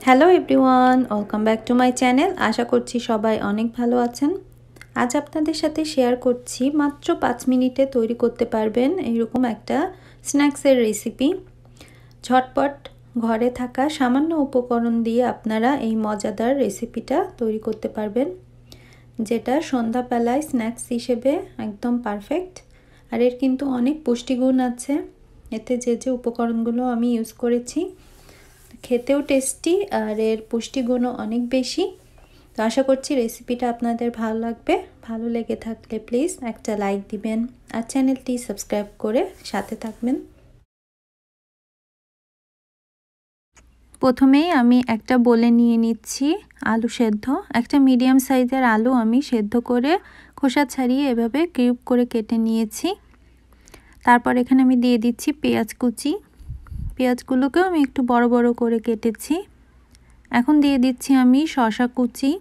Hello everyone, welcome back to my channel. আশা করছি সবাই অনেক ভালো আছেন। আজ আপনাদের সাথে শেয়ার করছি মাত্র 5 মিনিটে তৈরি করতে পারবেন এরকম একটা স্ন্যাক্সের রেসিপি। ঝটপট ঘরে থাকা সামান্য উপকরণ দিয়ে আপনারা এই মজাদার রেসিপিটা তৈরি করতে পারবেন, যেটা সন্ধ্যাবেলায় স্ন্যাক্স হিসেবে একদম পারফেক্ট। আর এর কিন্তু অনেক পুষ্টিগুণ আছে। এতে যে উপকরণগুলো আমি ইউজ করেছি খেতেও টেস্টি আর এর পুষ্টিগুণও অনেক বেশি। তো আশা করছি রেসিপিটা আপনাদের ভালো লাগবে। ভালো লেগে থাকলে প্লিজ একটা লাইক দিবেন আর চ্যানেলটি সাবস্ক্রাইব করে সাথে থাকবেন। প্রথমেই আমি একটা বলে নিয়ে নিচ্ছি আলু সেদ্ধ। একটা মিডিয়াম সাইজের আলু আমি সেদ্ধ করে খোসা ছাড়িয়ে এভাবে কিউব করে কেটে নিয়েছি। তারপর এখানে আমি দিয়ে দিচ্ছি পেঁয়াজ কুচি। পেঁয়াজগুলোকেও আমি একটু বড় বড় করে কেটেছি। এখন দিয়ে দিচ্ছি আমি শসা কুচি।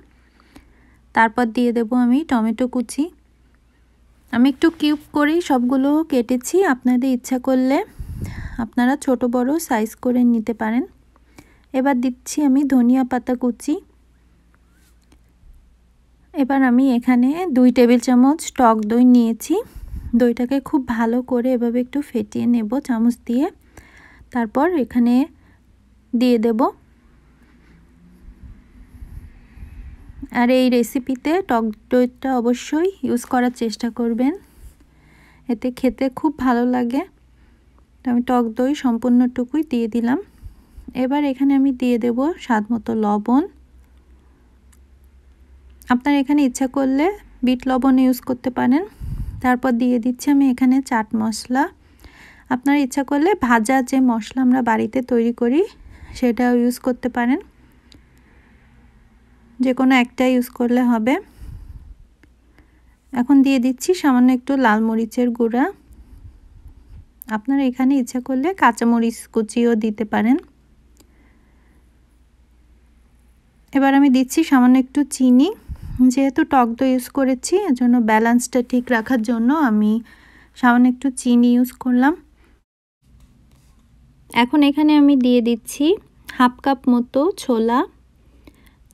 তারপর দিয়ে দেব আমি টমেটো কুচি। আমি একটু কিউব করেই সবগুলো কেটেছি। আপনাদের ইচ্ছা করলে আপনারা ছোট বড় সাইজ করে নিতে পারেন। এবার দিচ্ছি আমি ধনিয়া পাতা কুচি। এবার আমি এখানে 2 টেবিল চামচ টক দই নিয়েছি। দইটাকে খুব ভালো করে এভাবে একটু ফেটিয়ে নেব চামচ দিয়ে। তারপর এখানে দিয়ে দেব। আর এই রেসিপিতে টক দইটা অবশ্যই ইউজ করার চেষ্টা করবেন, এতে খেতে খুব ভালো লাগে। তো আমি টক দই সম্পূর্ণটুকুই দিয়ে দিলাম। এবার এখানে আমি দিয়ে দেব স্বাদমতো লবণ। আপনারা এখানে ইচ্ছা করলে বিট লবণ ইউজ করতে পারেন। তারপর দিয়ে দিচ্ছি আমি এখানে চাট মশলা। আপনারা ইচ্ছা করলে ভাজা যে মশলা আমরা বাড়িতে তৈরি করি সেটাও ইউজ করতে পারেন, যে কোনো একটা ইউজ করলে হবে। এখন দিয়ে দিচ্ছি সামান্য একটু লাল মরিচের গুঁড়া। আপনারা এখানে ইচ্ছা করলে কাঁচামরিচ কুচিও দিতে পারেন। এবার আমি দিচ্ছি সামান্য একটু চিনি। যেহেতু টক দই ইউজ করেছি এজন্য ব্যালেন্সটা ঠিক রাখার জন্য আমি সামান্য একটু চিনি ইউজ করলাম। এখন এখানে আমি দিয়ে দিচ্ছি হাফ কাপ মতো ছোলা।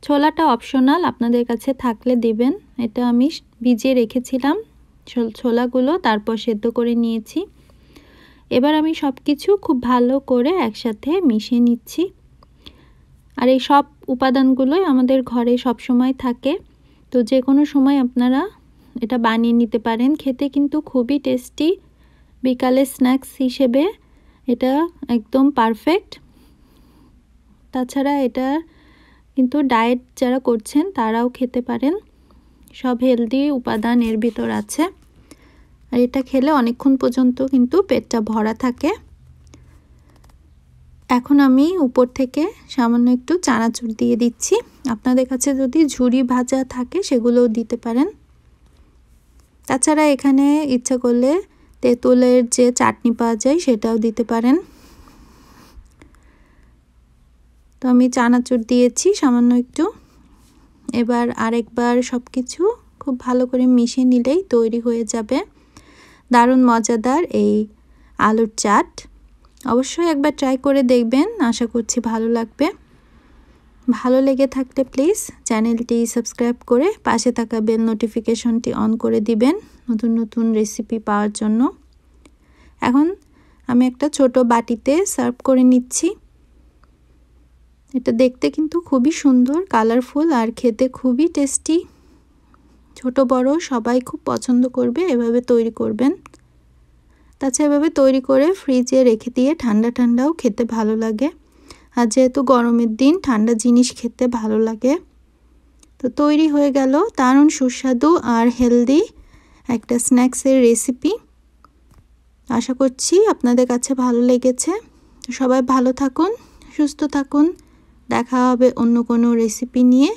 ছোলাটা অপশনাল, আপনাদের কাছে থাকলে দিবেন। এটা আমি ভিজিয়ে রেখেছিলাম ছোলাগুলো, তারপর সেদ্ধ করে নিয়েছি। এবার আমি সব কিছু খুব ভালো করে একসাথে মিশিয়ে নিচ্ছি। আর এই সব উপাদানগুলোই আমাদের ঘরে সব সময় থাকে, তো যে কোনো সময় আপনারা এটা বানিয়ে নিতে পারেন। খেতে কিন্তু খুবই টেস্টি। বিকালে স্ন্যাক্স হিসেবে এটা একদম পারফেক্ট। তাছাড়া এটা কিন্তু ডায়েট যারা করছেন তারাও খেতে পারেন। সব হেলদি উপাদান এর ভিতর আছে। আর এটা খেলে অনেকক্ষণ পর্যন্ত কিন্তু পেটটা ভরা থাকে। এখন আমি উপর থেকে সামান্য একটু চানাচুর দিয়ে দিচ্ছি। আপনাদের কাছে যদি ঝুরি ভাজা থাকে সেগুলোও দিতে পারেন। তাছাড়া এখানে ইচ্ছা করলে তেঁতুলের যে চাটনি পাওয়া যায় সেটাও দিতে পারেন। তো আমি চানাচুর দিয়েছি সামান্য একটু। এবার আরেকবার সব কিছু খুব ভালো করে মিশিয়ে নিলেই তৈরি হয়ে যাবে দারুণ মজাদার এই আলুর চাট। অবশ্যই একবার ট্রাই করে দেখবেন, আশা করছি ভালো লাগবে। ভালো লেগে থাকলে প্লিজ চ্যানেলটি সাবস্ক্রাইব করে পাশে থাকা বেল নোটিফিকেশনটি অন করে দিবেন নতুন নতুন রেসিপি পাওয়ার জন্য। এখন আমি একটা ছোট বাটিতে সার্ভ করে নিচ্ছি। এটা দেখতে কিন্তু খুবই সুন্দর, কালারফুল আর খেতে খুবই টেস্টি। ছোট বড় সবাই খুব পছন্দ করবে। এভাবে তৈরি করবেন। তাছাড়া এভাবে তৈরি করে ফ্রিজে রেখে দিয়ে ঠান্ডা ঠান্ডাও খেতে ভালো লাগে। আর যেহেতু গরমের দিন ঠান্ডা জিনিস খেতে ভালো লাগে। তো তৈরি হয়ে গেল দারুণ সুস্বাদু আর হেলদি একটা স্ন্যাক্সের রেসিপি। আশা করছি আপনাদের কাছে ভালো লেগেছে। সবাই ভালো থাকুন, সুস্থ থাকুন। দেখা হবে অন্য কোনো রেসিপি নিয়ে।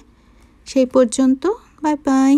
সেই পর্যন্ত বাই বাই।